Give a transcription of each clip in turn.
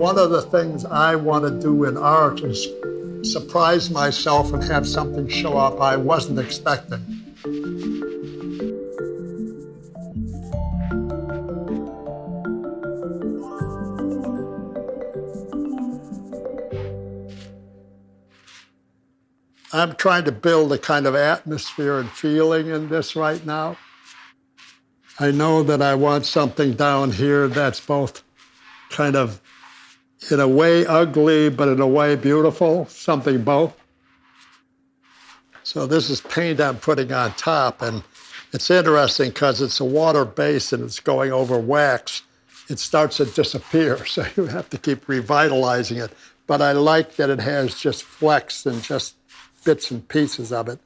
One of the things I want to do in art is surprise myself and have something show up I wasn't expecting. I'm trying to build a kind of atmosphere and feeling in this right now. I know that I want something down here that's both kind of, in a way, ugly, but in a way beautiful, something both. So this is paint I'm putting on top, and it's interesting because it's a water base and it's going over wax. It starts to disappear, so you have to keep revitalizing it. But I like that it has just flecks and just bits and pieces of it.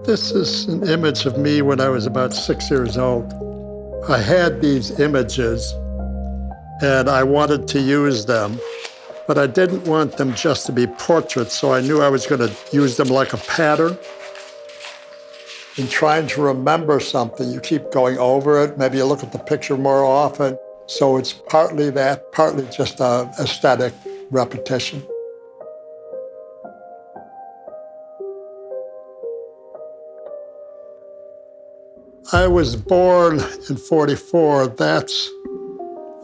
This is an image of me when I was about 6 years old. I had these images and I wanted to use them, but I didn't want them just to be portraits, so I knew I was going to use them like a pattern. In trying to remember something, you keep going over it. Maybe you look at the picture more often. So it's partly that, partly just a aesthetic repetition. I was born in 44. That's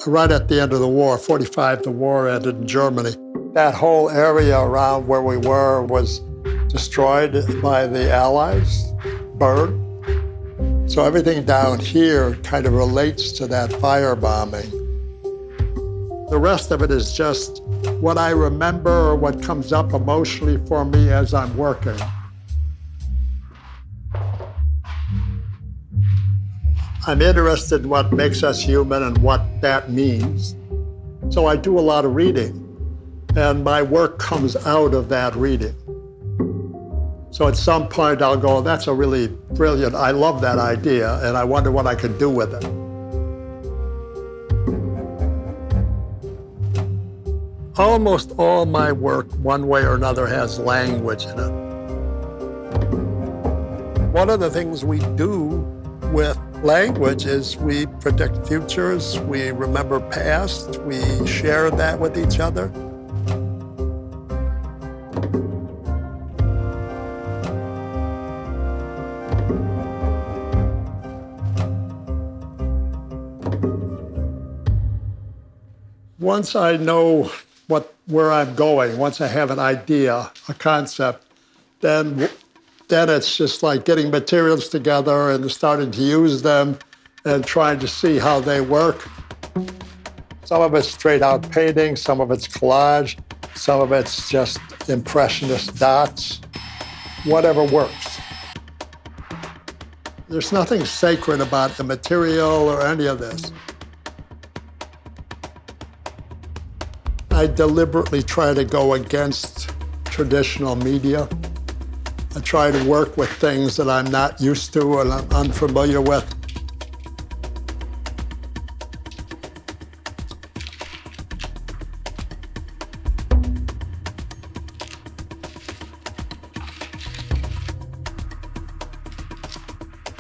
right at the end of the war. 45, the war ended in Germany. That whole area around where we were was destroyed by the Allies. Burned. So everything down here kind of relates to that firebombing. The rest of it is just what I remember or what comes up emotionally for me as I'm working. I'm interested in what makes us human and what that means. So I do a lot of reading, and my work comes out of that reading. So at some point I'll go, that's a really brilliant, I love that idea, and I wonder what I could do with it. Almost all my work, one way or another, has language in it. One of the things we do with language is we predict futures, we remember past, we share that with each other. Once I know where I'm going, once I have an idea, a concept, then it's just like getting materials together and starting to use them and trying to see how they work. Some of it's straight out painting, some of it's collage, some of it's just impressionist dots, whatever works. There's nothing sacred about the material or any of this. I deliberately try to go against traditional media. I try to work with things that I'm not used to and I'm unfamiliar with.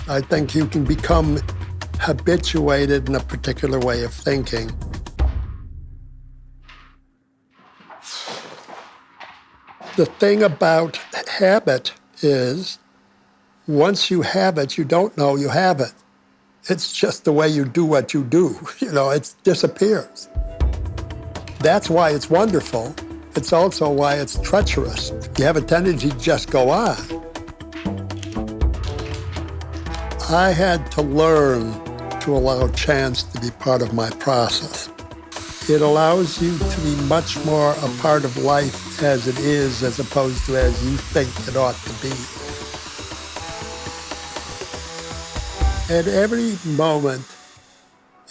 I think you can become habituated in a particular way of thinking. The thing about habit is, once you have it, you don't know you have it. It's just the way you do what you do. It disappears. That's why it's wonderful. It's also why it's treacherous. You have a tendency to just go on. I had to learn to allow chance to be part of my process. It allows you to be much more a part of life as it is, as opposed to as you think it ought to be. At every moment,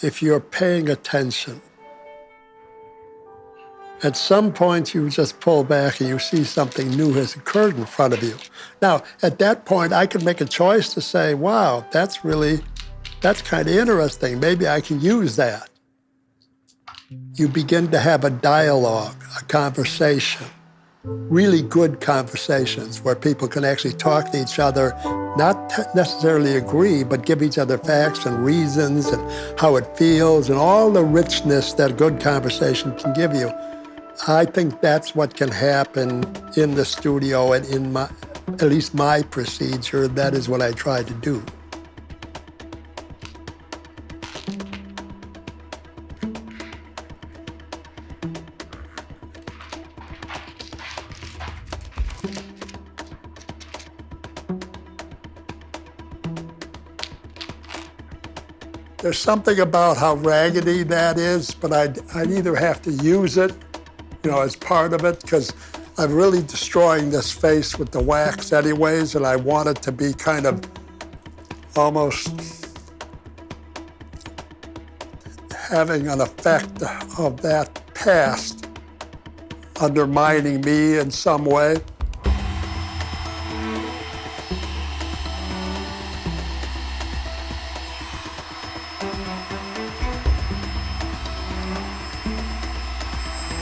if you're paying attention, at some point you just pull back and you see something new has occurred in front of you. Now, at that point, I can make a choice to say, wow, that's kind of interesting. Maybe I can use that. You begin to have a dialogue, a conversation. really good conversations where people can actually talk to each other, not necessarily agree, but give each other facts and reasons and how it feels and all the richness that good conversation can give you. I think that's what can happen in the studio and in at least my procedure. That is what I try to do. There's something about how raggedy that is, but I'd either have to use it, as part of it, because I'm really destroying this face with the wax anyways, and I want it to be kind of almost having an effect of that past undermining me in some way.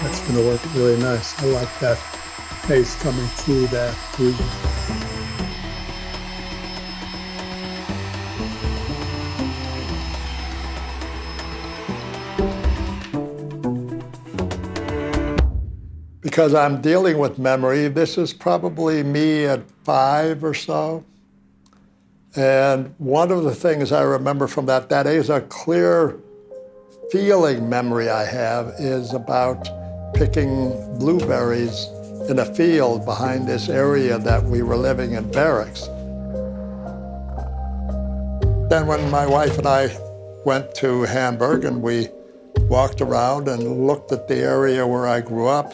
That's going to work really nice. I like that face coming through that too. Because I'm dealing with memory, this is probably me at 5 or so. And one of the things I remember from that is a clear feeling memory I have is about picking blueberries in a field behind this area that we were living in barracks. Then when my wife and I went to Hamburg and we walked around and looked at the area where I grew up,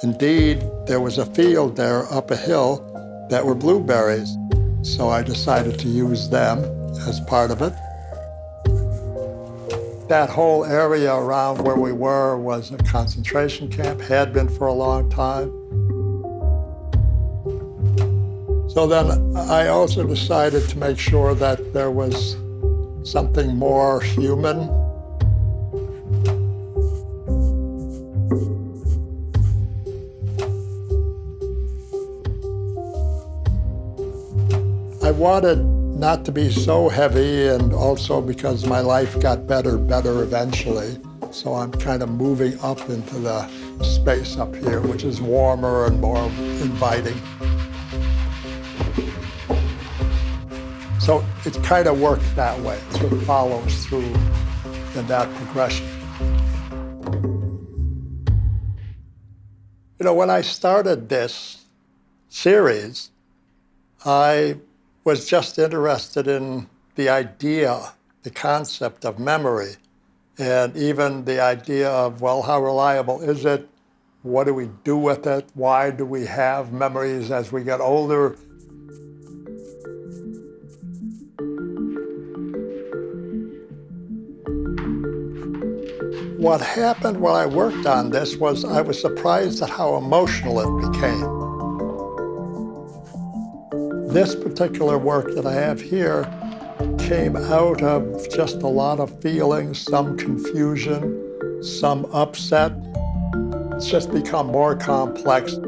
indeed, there was a field there up a hill that were blueberries. So I decided to use them as part of it. That whole area around where we were was a concentration camp, had been for a long time. So then I also decided to make sure that there was something more human. I wanted not to be so heavy, and also because my life got better eventually. So I'm kind of moving up into the space up here, which is warmer and more inviting. So it kind of works that way. It sort of follows through in that progression. When I started this series, I was just interested in the idea, the concept of memory, and even the idea of, well, how reliable is it? What do we do with it? Why do we have memories as we get older? What happened when I worked on this was I was surprised at how emotional it became. This particular work that I have here came out of just a lot of feelings, some confusion, some upset. It's just become more complex.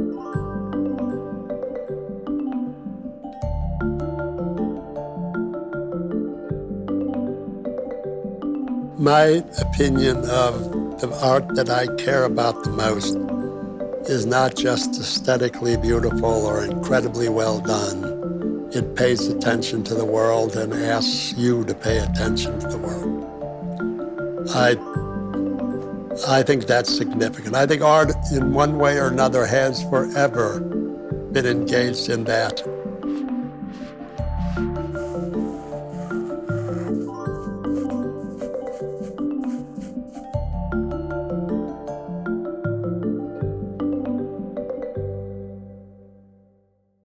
My opinion of the art that I care about the most is not just aesthetically beautiful or incredibly well done. It pays attention to the world and asks you to pay attention to the world. I think that's significant. I think art, in one way or another, has forever been engaged in that.